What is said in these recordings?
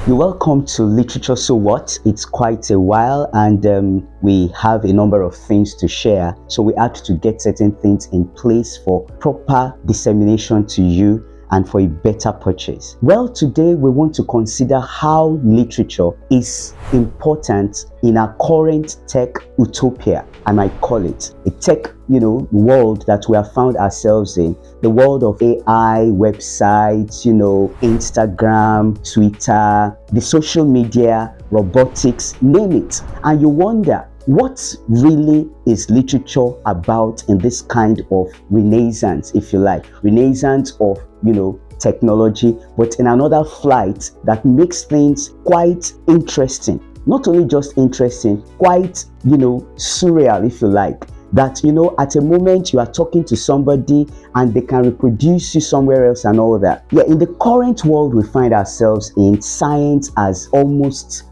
You're welcome to Literature So What. It's quite a while and we have a number of things to share. So we had to get certain things in place for proper dissemination to you and for a better purchase. Well, today we want to consider how literature is important in our current tech utopia, I might call it. A tech, world that we have found ourselves in. The world of AI, websites, Instagram, Twitter, the social media, robotics, name it. And you wonder, what really is literature about in this kind of renaissance, if you like? Renaissance of, technology, but in another flight that makes things quite interesting. Not only just interesting, quite, surreal, if you like. That, at a moment you are talking to somebody and they can reproduce you somewhere else and all that. Yeah, in the current world we find ourselves in, science has almost,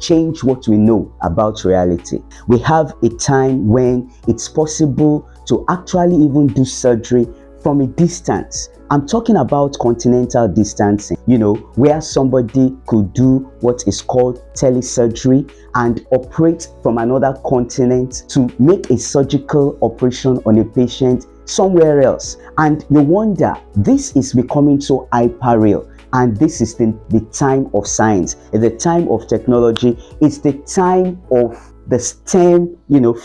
changed what we know about reality. We have a time when it's possible to actually even do surgery from a distance. I'm talking about continental distancing, where somebody could do what is called telesurgery and operate from another continent to make a surgical operation on a patient somewhere else. And you wonder, this is becoming so hyper real. And this is the time of science, it's the time of technology, it's the time of the STEM,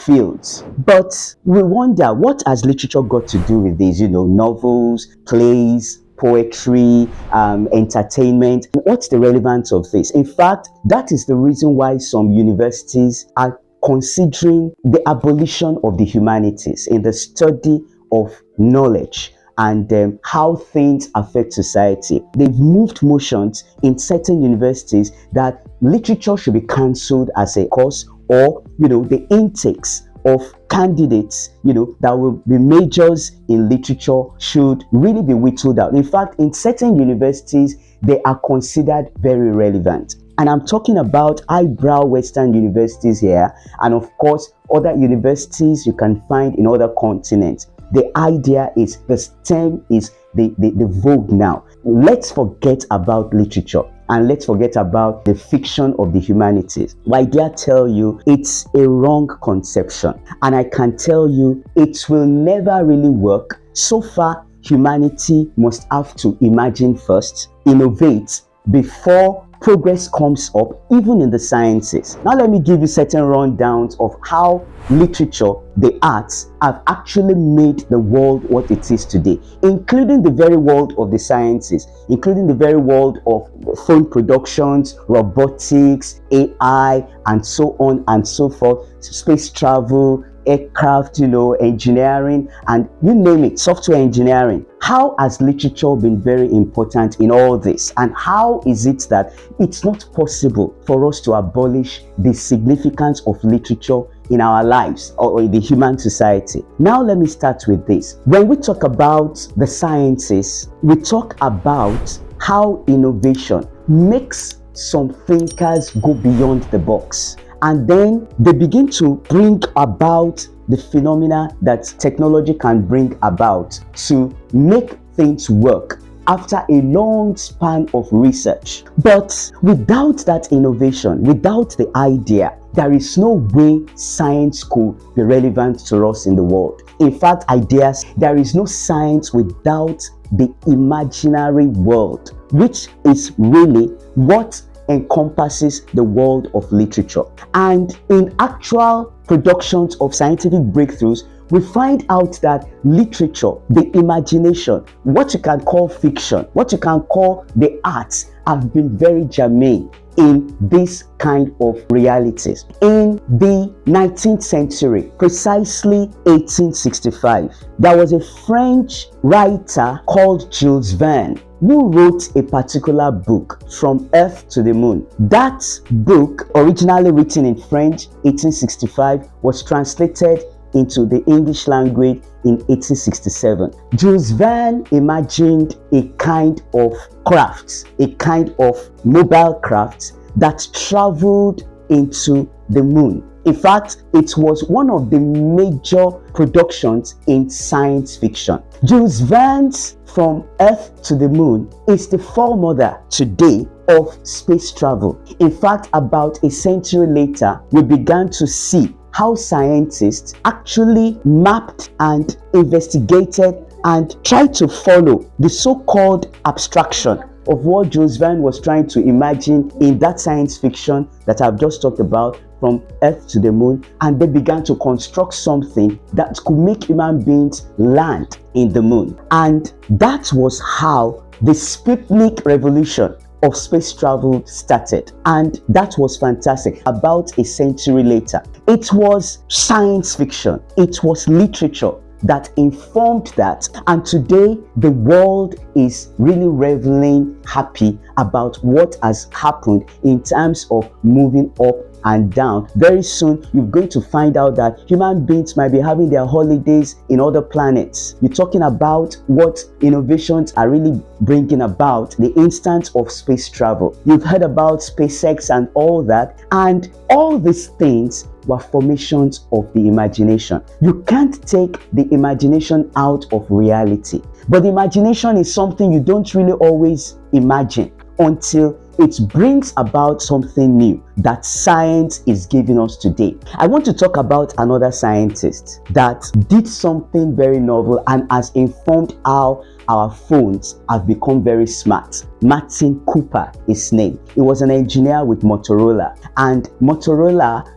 fields. But we wonder, what has literature got to do with this? Novels, plays, poetry, entertainment. What's the relevance of this? In fact, that is the reason why some universities are considering the abolition of the humanities in the study of knowledge and how things affect society. They've moved motions in certain universities that literature should be cancelled as a course, or the intakes of candidates that will be majors in literature should really be whittled out. In fact, in certain universities they are considered very relevant, and I'm talking about highbrow Western universities here, and of course other universities you can find in other continents. The idea is the STEM is the vogue now. Let's forget about literature and let's forget about the fiction of the humanities. I dare tell you, it's a wrong conception, and I can tell you it will never really work. So far, humanity must have to imagine first, innovate before progress comes up, even in the sciences. Now let me give you certain rundowns of how literature, the arts, have actually made the world what it is today, including the very world of the sciences, including the very world of film productions, robotics, AI, and so on and so forth, space travel, aircraft, engineering, and you name it, software engineering. How has literature been very important in all this? And how is it that it's not possible for us to abolish the significance of literature in our lives or in the human society? Now let me start with this. When we talk about the sciences, we talk about how innovation makes some thinkers go beyond the box. And then they begin to bring about the phenomena that technology can bring about to make things work after a long span of research. But without that innovation, without the idea, there is no way science could be relevant to us in the world. In fact, ideas, there is no science without the imaginary world, which is really what encompasses the world of literature. And in actual productions of scientific breakthroughs, we find out that literature, the imagination, what you can call fiction, what you can call the arts, have been very germane in this kind of realities. In the 19th century, precisely 1865, there was a French writer called Jules Verne who wrote a particular book, From Earth to the Moon. That book, originally written in French, 1865, was translated into the English language in 1867. Jules Verne imagined a kind of craft, a kind of mobile craft that traveled into the moon. In fact, it was one of the major productions in science fiction. Jules Verne's From Earth to the Moon is the foremother today of space travel. In fact, about a century later, we began to see how scientists actually mapped and investigated and tried to follow the so-called abstraction of what Jules Verne was trying to imagine in that science fiction that I've just talked about, from Earth to the moon, and they began to construct something that could make human beings land in the moon. And that was how the Sputnik revolution of space travel started, and that was fantastic. About a century later, it was science fiction, it was literature that informed that, and today the world is really reveling happy about what has happened in terms of moving up and down. Very soon you're going to find out that human beings might be having their holidays in other planets. You're talking about what innovations are really bringing about, the instance of space travel. You've heard about SpaceX and all that, and all these things were formations of the imagination. You can't take the imagination out of reality, but the imagination is something you don't really always imagine until it brings about something new that science is giving us today. I want to talk about another scientist that did something very novel and has informed how our phones have become very smart. Martin Cooper is his name. He was an engineer with Motorola, and Motorola,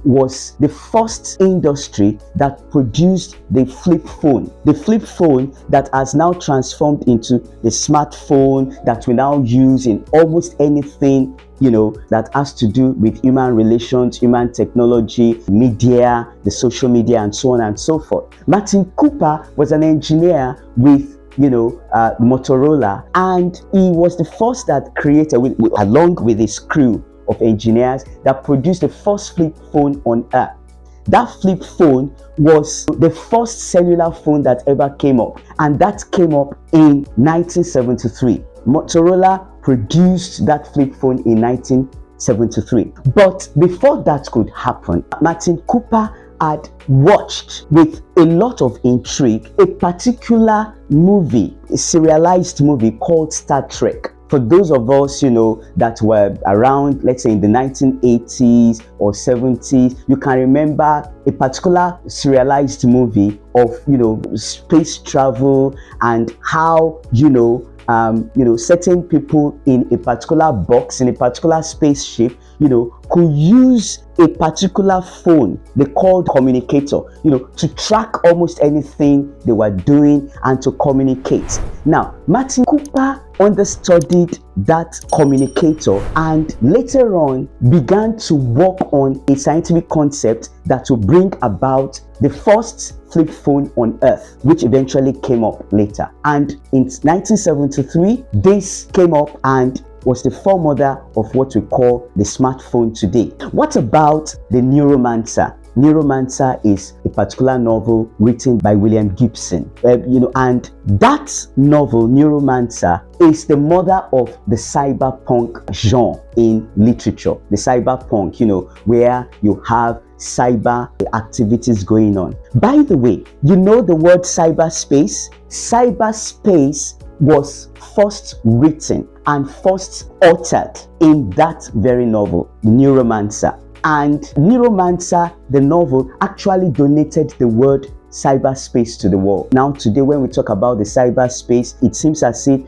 was the first industry that produced the flip phone. The flip phone that has now transformed into the smartphone that we now use in almost anything, that has to do with human relations, human technology, media, the social media, and so on and so forth. Martin Cooper was an engineer with Motorola, and he was the first that created, along with his crew of engineers, that produced the first flip phone on earth. That flip phone was the first cellular phone that ever came up, and that came up in 1973. Motorola produced that flip phone in 1973. But before that could happen, Martin Cooper had watched with a lot of intrigue a particular movie, a serialized movie called Star Trek. For those of us, that were around, let's say in the 1980s or 70s, you can remember a particular serialized movie of, space travel and how, certain people in a particular box, in a particular spaceship, could use a particular phone they called communicator, to track almost anything they were doing and to communicate. Now, Martin Cooper understudied that communicator and later on began to work on a scientific concept that will bring about the first flip phone on earth, which eventually came up later. And in 1973, this came up and was the foremother of what we call the smartphone today. What about the Neuromancer? Neuromancer is a particular novel written by William Gibson, and that novel, Neuromancer, is the mother of the cyberpunk genre in literature. The cyberpunk, where you have cyber activities going on. By the way, the word cyberspace? Cyberspace was first written and first uttered in that very novel, Neuromancer. And Neuromancer, the novel, actually donated the word cyberspace to the world. Now today, when we talk about the cyberspace, it seems as if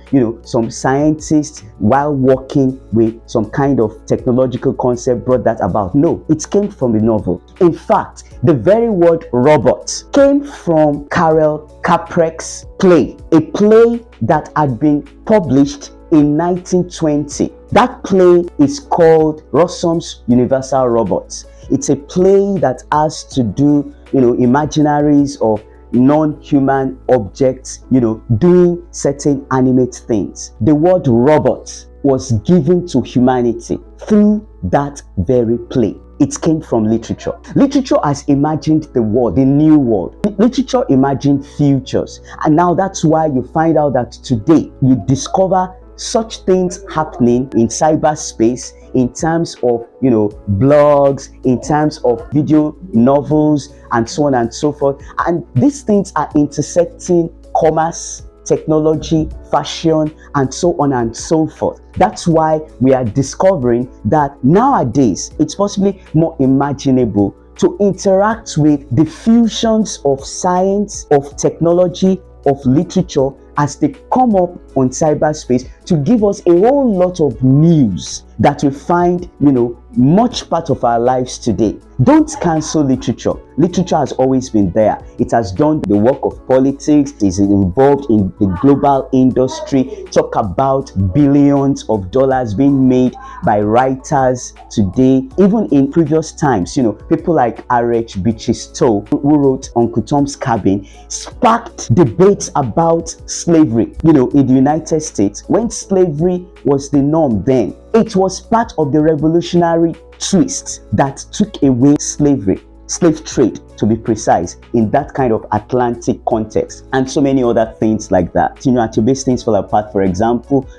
some scientists, while working with some kind of technological concept, brought that about. No, it came from the novel. In fact, the very word robot came from Karel Caprek's play, a play that had been published in 1920. That play is called Rossum's Universal Robots. It's a play that has to do, imaginaries of non-human objects, doing certain animate things. The word robot was given to humanity through that very play. It came from literature. Literature has imagined the world, the new world. Literature imagined futures. And now that's why you find out that today you discover such things happening in cyberspace in terms of, blogs, in terms of video novels, and so on and so forth. And these things are intersecting commerce, technology, fashion, and so on and so forth. That's why we are discovering that nowadays it's possibly more imaginable to interact with the fusions of science, of technology, of literature as they come up on cyberspace to give us a whole lot of news that we find, much part of our lives today. Don't cancel literature. Literature has always been there. It has done the work of politics, is involved in the global industry. Talk about billions of dollars being made by writers today. Even in previous times, people like R.H. Stowe, who wrote Uncle Tom's Cabin, sparked debates about slavery. In the United States, when slavery was the norm then, it was part of the revolutionary twist that took away slavery, slave trade to be precise, in that kind of Atlantic context, and so many other things like that. Until these things fall apart, for example,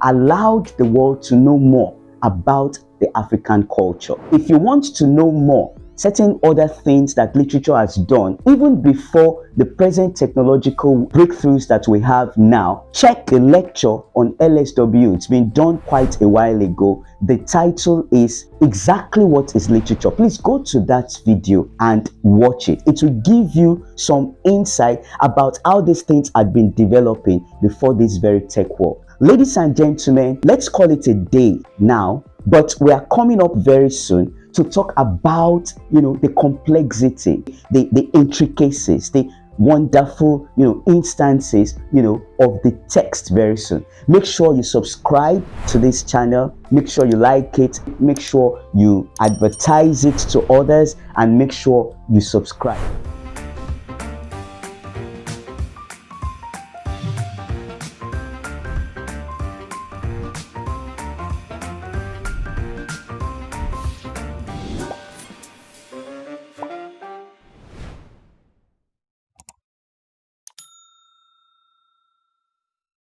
allowed the world to know more about the African culture. If you want to know more, certain other things that literature has done, even before the present technological breakthroughs that we have now, check the lecture on LSW. It's been done quite a while ago. The title is Exactly What is Literature. Please go to that video and watch it. It will give you some insight about how these things had been developing before this very tech war. Ladies and gentlemen, let's call it a day now, but we are coming up very soon to talk about, the complexity, the intricacies, the wonderful, instances, of the text very soon. Make sure you subscribe to this channel. Make sure you like it. Make sure you advertise it to others, and make sure you subscribe.